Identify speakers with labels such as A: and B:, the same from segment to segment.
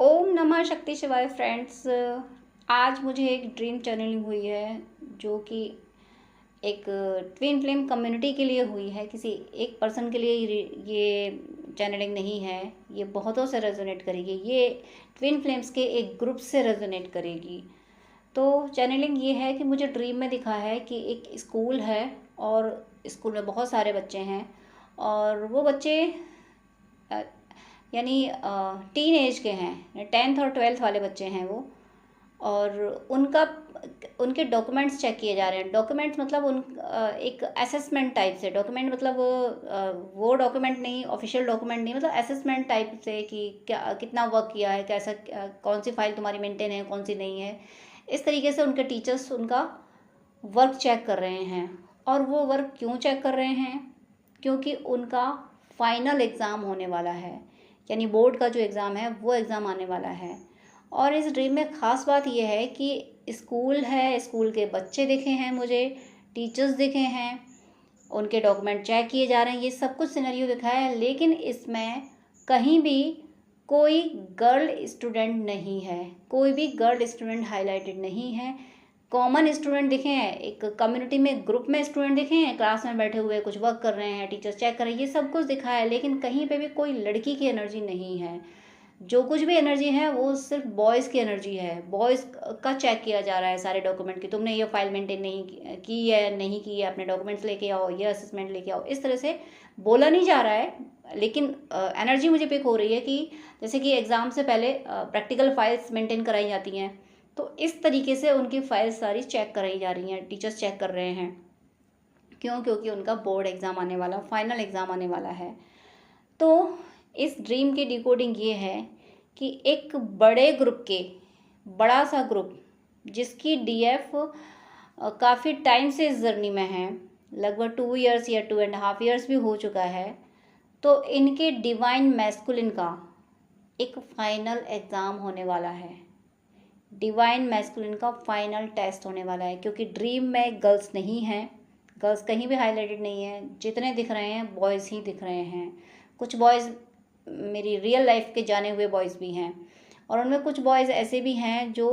A: ओम नमः शक्ति शिवाय फ्रेंड्स। आज मुझे एक ड्रीम चैनलिंग हुई है जो कि एक ट्विन फ्लेम कम्युनिटी के लिए हुई है। किसी एक पर्सन के लिए ये चैनलिंग नहीं है, ये बहुतों से रेजोनेट करेगी। ये ट्विन फ्लेम्स के एक ग्रुप से रेजोनेट करेगी। तो चैनलिंग ये है कि मुझे ड्रीम में दिखा है कि एक स्कूल है और स्कूल में बहुत सारे बच्चे हैं और वो बच्चे यानी टीन एज के हैं, 10th और 12th वाले बच्चे हैं वो। और उनके डॉक्यूमेंट्स चेक किए जा रहे हैं। डॉक्यूमेंट्स मतलब एक असेसमेंट टाइप से डॉक्यूमेंट, मतलब वो डॉक्यूमेंट नहीं, ऑफिशियल डॉक्यूमेंट नहीं, मतलब असेसमेंट टाइप से कि क्या कितना वर्क किया है, कैसा कौन सी फाइल तुम्हारी मेंटेन है, कौन सी नहीं है। इस तरीके से उनके टीचर्स उनका वर्क चेक कर रहे हैं। और वो वर्क क्यों चेक कर रहे हैं? क्योंकि उनका फाइनल एग्ज़ाम होने वाला है, यानी बोर्ड का जो एग्ज़ाम है वो एग्ज़ाम आने वाला है। और इस ड्रीम में ख़ास बात यह है कि स्कूल है, स्कूल के बच्चे दिखे हैं मुझे, टीचर्स दिखे हैं, उनके डॉक्यूमेंट चेक किए जा रहे हैं, ये सब कुछ सिनेरियो दिखा है। लेकिन इसमें कहीं भी कोई गर्ल स्टूडेंट नहीं है, कोई भी गर्ल स्टूडेंट हाईलाइटेड नहीं है। कॉमन स्टूडेंट दिखे हैं, एक कम्युनिटी में ग्रुप में स्टूडेंट दिखे हैं, क्लास में बैठे हुए कुछ वर्क कर रहे हैं, टीचर्स चेक कर रहे हैं, ये सब कुछ दिखा है। लेकिन कहीं पे भी कोई लड़की की एनर्जी नहीं है। जो कुछ भी एनर्जी है वो सिर्फ बॉयज़ की एनर्जी है। बॉयज़ का चेक किया जा रहा है सारे डॉक्यूमेंट की, तुमने ये फाइल मेंटेन नहीं की है, नहीं की है, अपने डॉक्यूमेंट्स लेके आओ, ये असेसमेंट लेके आओ। इस तरह से बोला नहीं जा रहा है, लेकिन एनर्जी मुझे पिक हो रही है कि जैसे कि एग्ज़ाम से पहले प्रैक्टिकल फाइल्स मेंटेन कराई जाती हैं, तो इस तरीके से उनकी फाइल्स सारी चेक कराई जा रही हैं, टीचर्स चेक कर रहे हैं। क्यों? क्योंकि उनका बोर्ड एग्ज़ाम आने वाला, फाइनल एग्ज़ाम आने वाला है। तो इस ड्रीम की डिकोडिंग ये है कि एक बड़े ग्रुप के, बड़ा सा ग्रुप जिसकी डीएफ काफ़ी टाइम से इस जर्नी में है, लगभग 2 इयर्स या 2.5 इयर्स भी हो चुका है। तो इनके डिवाइन मैस्कुलिन का एक फाइनल एग्ज़ाम होने वाला है। डिवाइन मैस्कुलिन का फाइनल टेस्ट होने वाला है, क्योंकि ड्रीम में गर्ल्स नहीं हैं, गर्ल्स कहीं भी हाईलाइटेड नहीं है। जितने दिख रहे हैं बॉयज़ ही दिख रहे हैं। कुछ बॉयज़ मेरी रियल लाइफ के जाने हुए बॉयज़ भी हैं, और उनमें कुछ बॉयज़ ऐसे भी हैं जो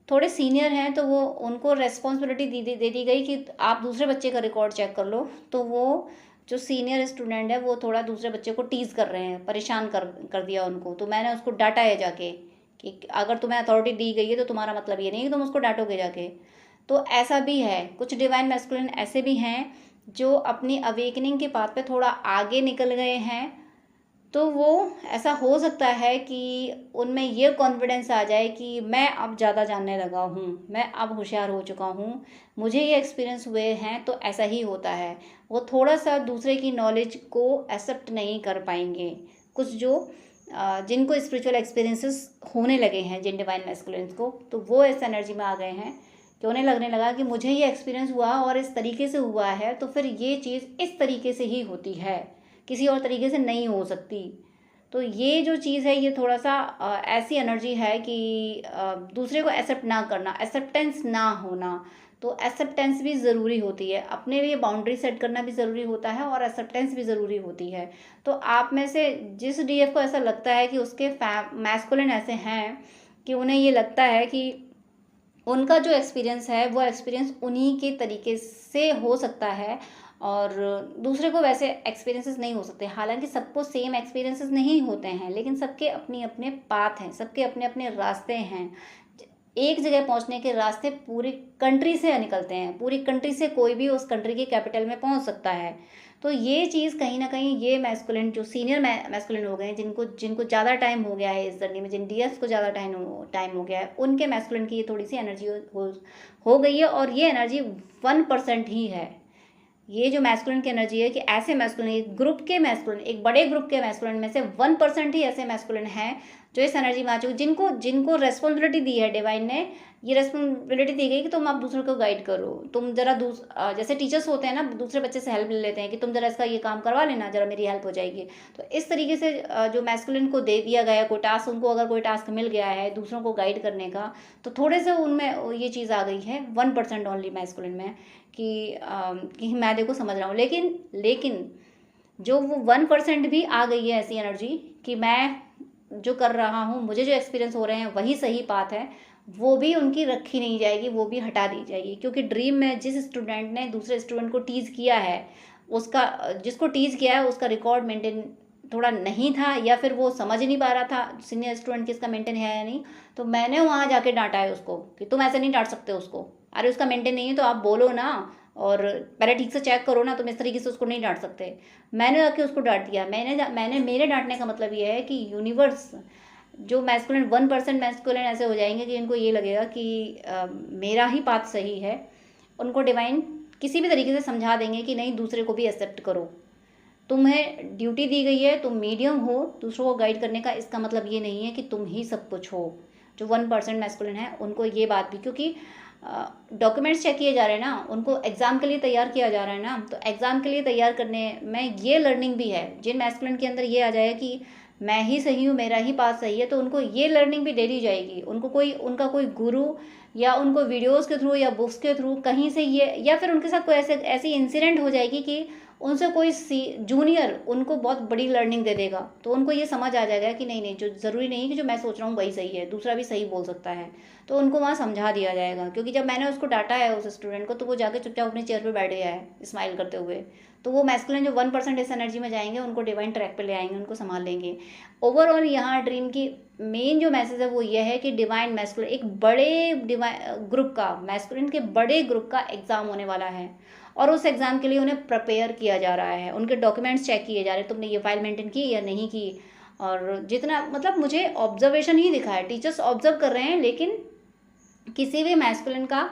A: थोड़े सीनियर हैं, तो वो उनको रेस्पॉन्सिबिलिटी दे दी गई कि आप दूसरे बच्चे का रिकॉर्ड चेक कर लो। तो वो जो सीनियर स्टूडेंट है वो थोड़ा दूसरे बच्चे को टीज़ कर रहे हैं, परेशान कर दिया उनको। तो मैंने उसको डांटा है जाके कि अगर तुम्हें अथॉरिटी दी गई है तो तुम्हारा मतलब ये नहीं कि तुम उसको डांटोगे जाके। तो ऐसा भी है, कुछ डिवाइन मैस्कुलिन ऐसे भी हैं जो अपनी अवेकनिंग के पाथ पे थोड़ा आगे निकल गए हैं। तो वो ऐसा हो सकता है कि उनमें ये कॉन्फिडेंस आ जाए कि मैं अब ज़्यादा जानने लगा हूँ, मैं अब होशियार हो चुका हूँ, मुझे ये एक्सपीरियंस हुए हैं, तो ऐसा ही होता है। वो थोड़ा सा दूसरे की नॉलेज को एक्सेप्ट नहीं कर पाएंगे। कुछ जो जिनको स्पिरिचुअल एक्सपीरियंसेस होने लगे हैं, जिन डिवाइन मैस्कुलिन्स को, तो वो इस एनर्जी में आ गए हैं कि उन्हें लगने लगा कि मुझे ये एक्सपीरियंस हुआ और इस तरीके से हुआ है, तो फिर ये चीज़ इस तरीके से ही होती है, किसी और तरीके से नहीं हो सकती। तो ये जो चीज़ है, ये थोड़ा सा ऐसी एनर्जी है कि दूसरे को एक्सेप्ट ना करना, एक्सेप्टेंस ना होना। तो एक्सेप्टेंस भी ज़रूरी होती है, अपने लिए बाउंड्री सेट करना भी ज़रूरी होता है और एक्सेप्टेंस भी ज़रूरी होती है। तो आप में से जिस डीएफ को ऐसा लगता है कि उसके मैस्कुलिन ऐसे हैं कि उन्हें ये लगता है कि उनका जो एक्सपीरियंस है वो एक्सपीरियंस उन्हीं के तरीके से हो सकता है और दूसरे को वैसे एक्सपीरियंसेस नहीं हो सकते। हालांकि सबको सेम एक्सपीरियंसेस नहीं होते हैं, लेकिन सबके अपने अपने पाथ हैं, सबके अपने अपने रास्ते हैं। एक जगह पहुंचने के रास्ते पूरी कंट्री से निकलते हैं, पूरी कंट्री से कोई भी उस कंट्री की कैपिटल में पहुंच सकता है। तो ये चीज़ कहीं ना कहीं, ये मैस्कुलिन जो सीनियर मैस्कुलिन हो गए हैं, जिनको जिनको ज़्यादा टाइम हो गया है इस जर्नी में, जिन डीएस को ज़्यादा टाइम हो गया है, उनके मैस्कुलिन की ये थोड़ी सी एनर्जी हो गई है। और ये एनर्जी 1% ही है। ये जो मैस्कुलिन की एनर्जी है कि ऐसे मैस्कुलिन, एक ग्रुप के मैस्कुलिन, एक बड़े ग्रुप के मैस्कुलिन में से 1% ही ऐसे मैस्कुलिन हैं जो इस एनर्जी में आ चुके, जिनको जिनको रेस्पॉन्सिबिलिटी दी है डिवाइन ने। ये रेस्पॉन्सिबिलिटी दी गई कि तुम आप दूसरों को गाइड करो, तुम जरा जैसे टीचर्स होते हैं ना, दूसरे बच्चे से हेल्प ले लेते हैं कि तुम जरा इसका ये काम करवा लेना, जरा मेरी हेल्प हो जाएगी। तो इस तरीके से जो मैस्कुलिन को दे दिया गया है कोई टास्क, उनको अगर कोई टास्क मिल गया है दूसरों को गाइड करने का, तो थोड़े से उनमें ये चीज़ आ गई है 1% ओनली मैस्कुलिन में कि मैं देखो समझ रहा हूँ। लेकिन जो वो 1% भी आ गई है ऐसी एनर्जी कि मैं जो कर रहा हूँ, मुझे जो एक्सपीरियंस हो रहे हैं वही सही पाथ है, वो भी उनकी रखी नहीं जाएगी, वो भी हटा दी जाएगी। क्योंकि ड्रीम में जिस स्टूडेंट ने दूसरे स्टूडेंट को टीज़ किया है, उसका जिसको टीज़ किया है उसका रिकॉर्ड मेंटेन थोड़ा नहीं था, या फिर वो समझ नहीं पा रहा था सीनियर स्टूडेंट किसका मेंटेन है या नहीं, तो मैंने वहाँ जाके डांटा है उसको कि तुम ऐसे नहीं डांट सकते उसको, अरे उसका मेंटेन नहीं है तो आप बोलो ना, और पहले ठीक से चेक करो ना, तुम इस तरीके से उसको नहीं डांट सकते। मैंने जाके उसको डांट दिया। मैंने मेरे डांटने का मतलब ये है कि यूनिवर्स जो मैस्कुलिन 1% मैस्कुलिन ऐसे हो जाएंगे कि इनको ये लगेगा कि मेरा ही पाथ सही है, उनको डिवाइन किसी भी तरीके से समझा देंगे कि नहीं, दूसरे को भी एक्सेप्ट करो, तुम्हें ड्यूटी दी गई है, तुम मीडियम हो दूसरों को गाइड करने का, इसका मतलब ये नहीं है कि तुम ही सब कुछ हो। जो 1% मैस्कुलिन है उनको ये बात भी, क्योंकि डॉक्यूमेंट्स चेक किए जा रहे हैं ना, उनको एग्ज़ाम के लिए तैयार किया जा रहा है ना, तो एग्ज़ाम के लिए तैयार करने में ये लर्निंग भी है। जिन मैस्कुलिन के अंदर ये आ जाएगा कि मैं ही सही हूँ, मेरा ही पास सही है, तो उनको ये लर्निंग भी दे दी जाएगी। उनको उनका कोई गुरु या उनको वीडियोज़ के थ्रू या बुक्स के थ्रू कहीं से ये, या फिर उनके साथ कोई ऐसी इंसिडेंट हो जाएगी कि उनसे कोई जूनियर उनको बहुत बड़ी लर्निंग दे देगा, तो उनको ये समझ आ जाएगा कि नहीं नहीं, जो ज़रूरी नहीं कि जो मैं सोच रहा हूँ वही सही है, दूसरा भी सही बोल सकता है, तो उनको वहाँ समझा दिया जाएगा। क्योंकि जब मैंने उसको डांटा है उस स्टूडेंट को, तो वो जाके चुपचाप अपनी चेयर पे बैठ गया है स्माइल करते हुए। तो वो मैस्कुलिन जो 1% इस एनर्जी में जाएंगे उनको डिवाइन ट्रैक पे ले आएंगे, उनको संभाल लेंगे। ओवरऑल यहाँ ड्रीम की मेन जो मैसेज है वो ये है कि डिवाइन मैस्कुलिन एक बड़े डिवाइन ग्रुप का, मैस्कुलिन के बड़े ग्रुप का एग्ज़ाम होने वाला है, और उस एग्ज़ाम के लिए उन्हें प्रिपेयर किया जा रहा है। उनके डॉक्यूमेंट्स चेक किए जा रहे हैं, तुमने ये फाइल मेंटेन की या नहीं की। और जितना मतलब मुझे ऑब्जर्वेशन ही दिखा है, टीचर्स ऑब्जर्व कर रहे हैं, लेकिन किसी भी मैस्कुलिन का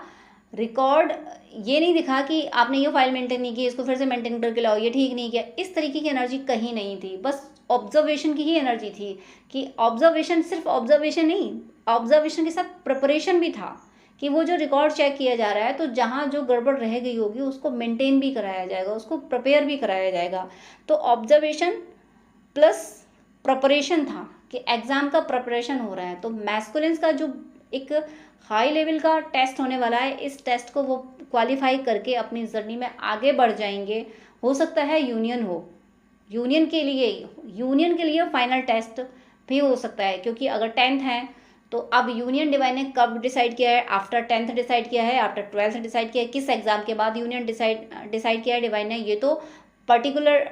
A: रिकॉर्ड ये नहीं दिखा कि आपने ये फाइल मेंटेन नहीं की, इसको फिर से मेंटेन करके लाओ, ये ठीक नहीं किया, इस तरीके की एनर्जी कहीं नहीं थी। बस ऑब्जर्वेशन की ही एनर्जी थी कि ऑब्जर्वेशन, सिर्फ ऑब्जर्वेशन नहीं, ऑब्जर्वेशन के साथ प्रिपरेशन भी था कि वो जो रिकॉर्ड चेक किया जा रहा है, तो जहाँ जो गड़बड़ रह गई होगी उसको मेंटेन भी कराया जाएगा, उसको प्रिपेयर भी कराया जाएगा। तो ऑब्जर्वेशन प्लस प्रिपरेशन था कि एग्ज़ाम का प्रिपरेशन हो रहा है। तो मैस्कुलिन्स का जो एक हाई लेवल का टेस्ट होने वाला है, इस टेस्ट को वो क्वालिफाई करके अपनी जर्नी में आगे बढ़ जाएंगे। हो सकता है यूनियन हो, यूनियन के लिए फाइनल टेस्ट भी हो सकता है, क्योंकि अगर 10th है तो अब यूनियन डिवाइन ने कब डिसाइड किया है, आफ्टर 10th डिसाइड किया है, आफ्टर 12th डिसाइड किया है, किस एग्ज़ाम के बाद यूनियन डिसाइड किया है डिवाइन ने, ये तो पर्टिकुलर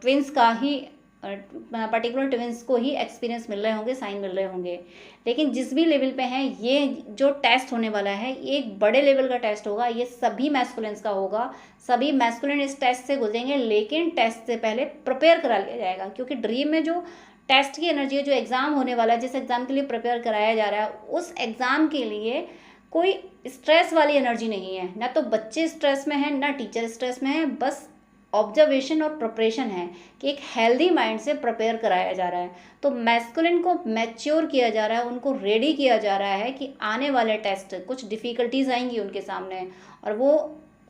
A: ट्विंस का ही पर्टिकुलर ट्विंस को ही एक्सपीरियंस मिल रहे होंगे, साइन मिल रहे होंगे। लेकिन जिस भी लेवल पे हैं, ये जो टेस्ट होने वाला है ये एक बड़े लेवल का टेस्ट होगा, ये सभी मैस्कुलिन्स का होगा, सभी मैस्कुलिन इस टेस्ट से गुजरेंगे। लेकिन टेस्ट से पहले प्रिपेयर करा लिया जाएगा, क्योंकि ड्रीम में जो टेस्ट की एनर्जी है, जो एग्ज़ाम होने वाला है, जिस एग्ज़ाम के लिए प्रिपेयर कराया जा रहा है, उस एग्ज़ाम के लिए कोई स्ट्रेस वाली एनर्जी नहीं है। ना तो बच्चे स्ट्रेस में हैं, ना टीचर स्ट्रेस में है, बस ऑब्जर्वेशन और प्रिपरेशन है कि एक हेल्दी माइंड से प्रिपेयर कराया जा रहा है। तो मैस्कुलिन को मैच्योर किया जा रहा है, उनको रेडी किया जा रहा है कि आने वाले टेस्ट कुछ डिफ़िकल्टीज आएंगी उनके सामने, और वो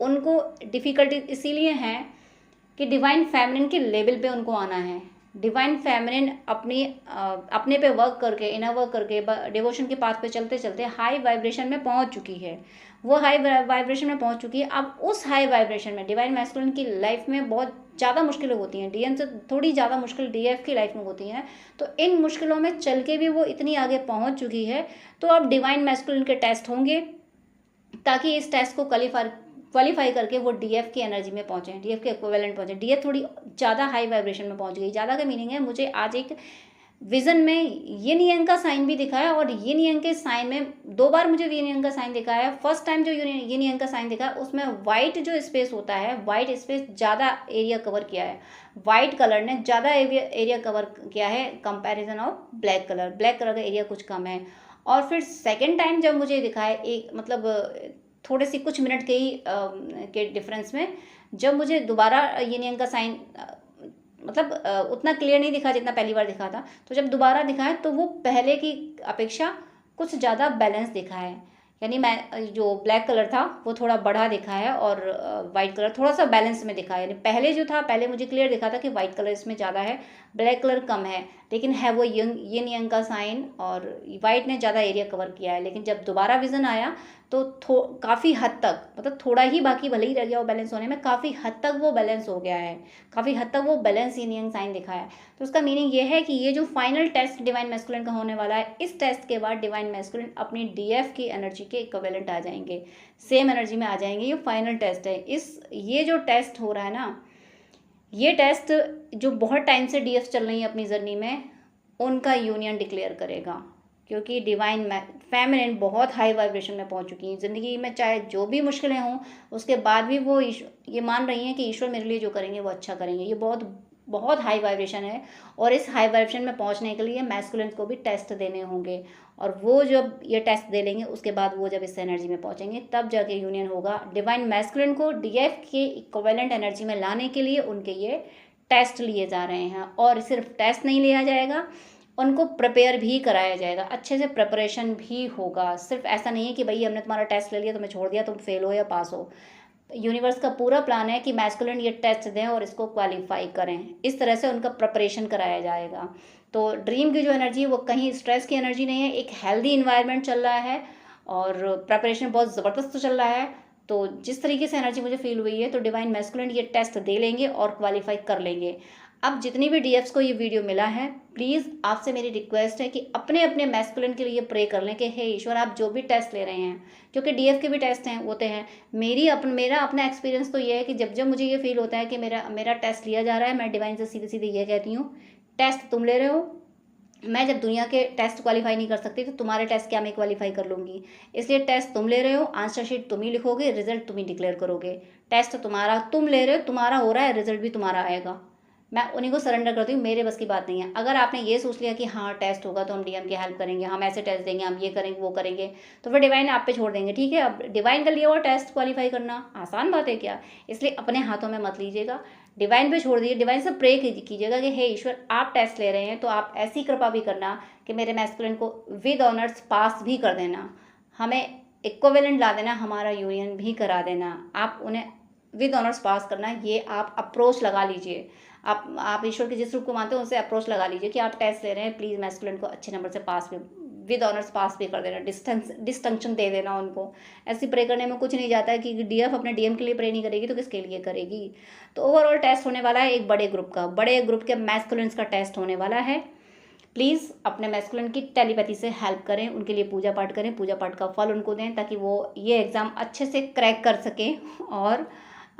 A: उनको डिफ़िकल्टीज इसीलिए हैं कि डिवाइन फेमिनिन के लेवल पे उनको आना है। डिवाइन फेमिनिन अपने पे वर्क करके, इनर वर्क करके, डिवोशन के पाथ पे चलते चलते हाई वाइब्रेशन में पहुंच चुकी है, वो हाई वाइब्रेशन में पहुंच चुकी है। अब उस हाई वाइब्रेशन में डिवाइन मैस्कुलिन की लाइफ में बहुत ज़्यादा मुश्किलें होती हैं, डीएम से थोड़ी ज़्यादा मुश्किल डीएफ की लाइफ में होती हैं। तो इन मुश्किलों में चल के भी वो इतनी आगे पहुंच चुकी है। तो अब डिवाइन मैस्कुलिन के टेस्ट होंगे, ताकि इस टेस्ट को क्वालिफाई करके वो डीएफ की एनर्जी में पहुँचे, डीएफ के इक्विवेलेंट पहुँचे। डीएफ थोड़ी ज़्यादा हाई वाइब्रेशन में पहुँच गई। ज़्यादा का मीनिंग है, मुझे आज एक विजन में यिन यांग का साइन भी दिखा है, और यिन यांग के साइन में 2 बार मुझे यिन यांग का साइन दिखा है। फर्स्ट टाइम जो यिन यांग का साइन दिखा है उसमें वाइट जो स्पेस होता है, वाइट स्पेस ज़्यादा एरिया कवर किया है, वाइट कलर ने ज़्यादा एरिया कवर किया है comparison of black colour. Black colour का एरिया कुछ कम है। और फिर सेकेंड टाइम जब मुझे दिखा है, एक मतलब थोड़े से कुछ मिनट के ही के डिफरेंस में, जब मुझे दोबारा यिन यांग का साइन मतलब उतना क्लियर नहीं दिखा जितना पहली बार दिखा था, तो जब दोबारा दिखा है तो वो पहले की अपेक्षा कुछ ज़्यादा बैलेंस दिखा है। यानी मैं जो ब्लैक कलर था वो थोड़ा बढ़ा दिखा है और वाइट कलर थोड़ा सा बैलेंस में दिखा है। यानी पहले जो था, पहले मुझे क्लियर दिखा था कि वाइट कलर इसमें ज़्यादा है, ब्लैक कलर कम है, लेकिन है वो यिन यांग का साइन और वाइट ने ज़्यादा एरिया कवर किया है। लेकिन जब दोबारा विज़न आया तो काफ़ी हद तक, मतलब थोड़ा ही बाकी भले ही रह गया वो बैलेंस होने में, काफ़ी हद तक वो बैलेंस हो गया है, काफ़ी हद तक वो बैलेंस यिन यांग साइन दिखा है। तो उसका मीनिंग ये है कि ये जो फाइनल टेस्ट डिवाइन मैस्कुलिन का होने वाला है, इस टेस्ट के बाद डिवाइन मैस्कुलिन अपनी डीएफ की एनर्जी के इक्विवेलेंट आ जाएंगे, सेम एनर्जी में आ जाएंगे। ये फाइनल टेस्ट है। ये जो टेस्ट हो रहा है ना, ये टेस्ट जो बहुत टाइम से डीएफ चल रही है अपनी जर्नी में, उनका यूनियन डिक्लेयर करेगा। क्योंकि डिवाइन फेमिनिन बहुत हाई वाइब्रेशन में पहुंच चुकी हैं ज़िंदगी में, चाहे जो भी मुश्किलें हों उसके बाद भी वो ये मान रही हैं कि ईश्वर मेरे लिए जो करेंगे वो अच्छा करेंगे। ये बहुत बहुत हाई वाइब्रेशन है और इस हाई वाइब्रेशन में पहुंचने के लिए मैस्कुलिन को भी टेस्ट देने होंगे, और वो जब ये टेस्ट दे लेंगे उसके बाद वो जब इस एनर्जी में पहुंचेंगे तब जाके यूनियन होगा। डिवाइन मैस्कुलिन को डीएफ के इक्विवेलेंट एनर्जी में लाने के लिए उनके ये टेस्ट लिए जा रहे हैं। और सिर्फ टेस्ट नहीं लिया जाएगा, उनको प्रिपेयर भी कराया जाएगा, अच्छे से प्रिपरेशन भी होगा। सिर्फ ऐसा नहीं है कि भाई हमने तुम्हारा टेस्ट ले लिया, तुम्हें छोड़ दिया, तुम फेल हो या पास हो। यूनिवर्स का पूरा प्लान है कि मैस्कुलिन ये टेस्ट दें और इसको क्वालिफाई करें। इस तरह से उनका प्रिपरेशन कराया जाएगा। तो ड्रीम की जो एनर्जी है वो कहीं स्ट्रेस की एनर्जी नहीं है, एक हेल्दी इन्वायरमेंट चल रहा है और प्रिपरेशन बहुत ज़बरदस्त चल रहा है। तो जिस तरीके से एनर्जी मुझे फील हुई है, तो डिवाइन मैस्कुलिन ये टेस्ट दे लेंगे और क्वालिफाई कर लेंगे। अब जितनी भी डीएफ्स को ये वीडियो मिला है, प्लीज़ आपसे मेरी रिक्वेस्ट है कि अपने अपने मैस्कुलिन के लिए प्रे कर लें कि हे ईश्वर, आप जो भी टेस्ट ले रहे हैं, क्योंकि डीएफ के भी टेस्ट हैं होते हैं। मेरा अपना एक्सपीरियंस तो ये है कि जब जब मुझे ये फील होता है कि मेरा टेस्ट लिया जा रहा है, मैं डिवाइन से सीधे सीधे ये कहती हूँ, टेस्ट तुम ले रहे हो, मैं जब दुनिया के टेस्ट क्वालिफाई नहीं कर सकती तो तुम्हारे टेस्ट क्या मैं क्वालिफाई कर लूँगी। इसलिए टेस्ट तुम ले रहे हो, आंसर शीट तुम ही लिखोगे, रिजल्ट तुम ही डिक्लेयर करोगे। टेस्ट तुम्हारा तुम ले रहे हो, तुम्हारा हो रहा है, रिजल्ट भी तुम्हारा आएगा। मैं उन्हीं को सरेंडर करती हूँ, मेरे बस की बात नहीं है। अगर आपने ये सोच लिया कि हाँ टेस्ट होगा तो हम डीएम की हेल्प करेंगे, हम ऐसे टेस्ट देंगे, हम ये करेंगे वो करेंगे, तो फिर डिवाइन आप पे छोड़ देंगे। ठीक है, अब डिवाइन का लिया हुआ टेस्ट क्वालिफाई करना आसान बात है क्या? इसलिए अपने हाथों में मत लीजिएगा, डिवाइन पे छोड़ दीजिए। डिवाइन से प्रे कीजिएगा कि हे ईश्वर, आप टेस्ट ले रहे हैं तो आप ऐसी कृपा भी करना कि मेरे मैस्कुलिन को विद ऑनर्स पास भी कर देना, हमें इक्विवेलेंट ला देना, हमारा यूनियन भी करा देना। आप उन्हें विद ऑनर्स पास करना, ये आप अप्रोच लगा लीजिए। आप ईश्वर के जिस रूप को मानते हो उनसे अप्रोच लगा लीजिए कि आप टेस्ट ले रहे हैं, प्लीज़ मैस्कुलिन को अच्छे नंबर से पास भी, विद ऑनर्स पास भी कर देना, डिस्टिंक्शन दे देना उनको। ऐसी प्रे करने में कुछ नहीं जाता है कि डीएफ अपने डीएम के लिए प्रे नहीं करेगी तो किसके लिए करेगी। तो ओवरऑल टेस्ट होने वाला है एक बड़े ग्रुप के मैस्कुलिन्स का टेस्ट होने वाला है। प्लीज़ अपने मैस्कुलिन की टेलीपैथी से हेल्प करें, उनके लिए पूजा पाठ करें, पूजा पाठ का फल उनको दें ताकि वो ये एग्ज़ाम अच्छे से क्रैक कर सकें और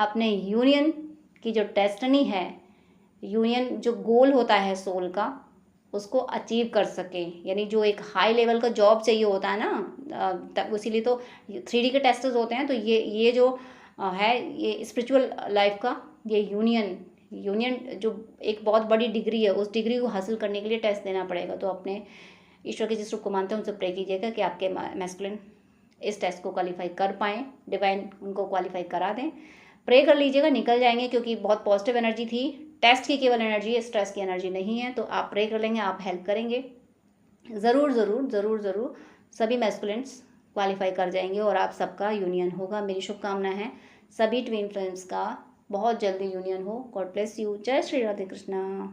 A: अपने यूनियन की जो डेस्टिनी है, यूनियन जो गोल होता है सोल का, उसको अचीव कर सके। यानी जो एक हाई लेवल का जॉब चाहिए होता है ना, इसीलिए तो 3D के टेस्ट्स होते हैं। तो ये जो है ये स्पिरिचुअल लाइफ का ये यूनियन जो एक बहुत बड़ी डिग्री है, उस डिग्री को हासिल करने के लिए टेस्ट देना पड़ेगा। तो अपने ईश्वर के जिस रूप को मानते हैं उनसे प्रे कीजिएगा कि आपके मैस्कुलिन इस टेस्ट को क्वालिफाई कर पाएँ, डिवाइन उनको क्वालिफाई करा दें। प्रे कर लीजिएगा, निकल जाएंगे, क्योंकि बहुत पॉजिटिव एनर्जी थी। टेस्ट की केवल एनर्जी है, स्ट्रेस की एनर्जी नहीं है। तो आप प्रे कर लेंगे, आप हेल्प करेंगे, ज़रूर ज़रूर ज़रूर ज़रूर सभी मैस्कुलिन्स क्वालिफाई कर जाएंगे और आप सबका यूनियन होगा। मेरी शुभकामना है सभी ट्विन फ्लेम्स का बहुत जल्दी यूनियन हो। God bless you. जय श्री राधे कृष्णा।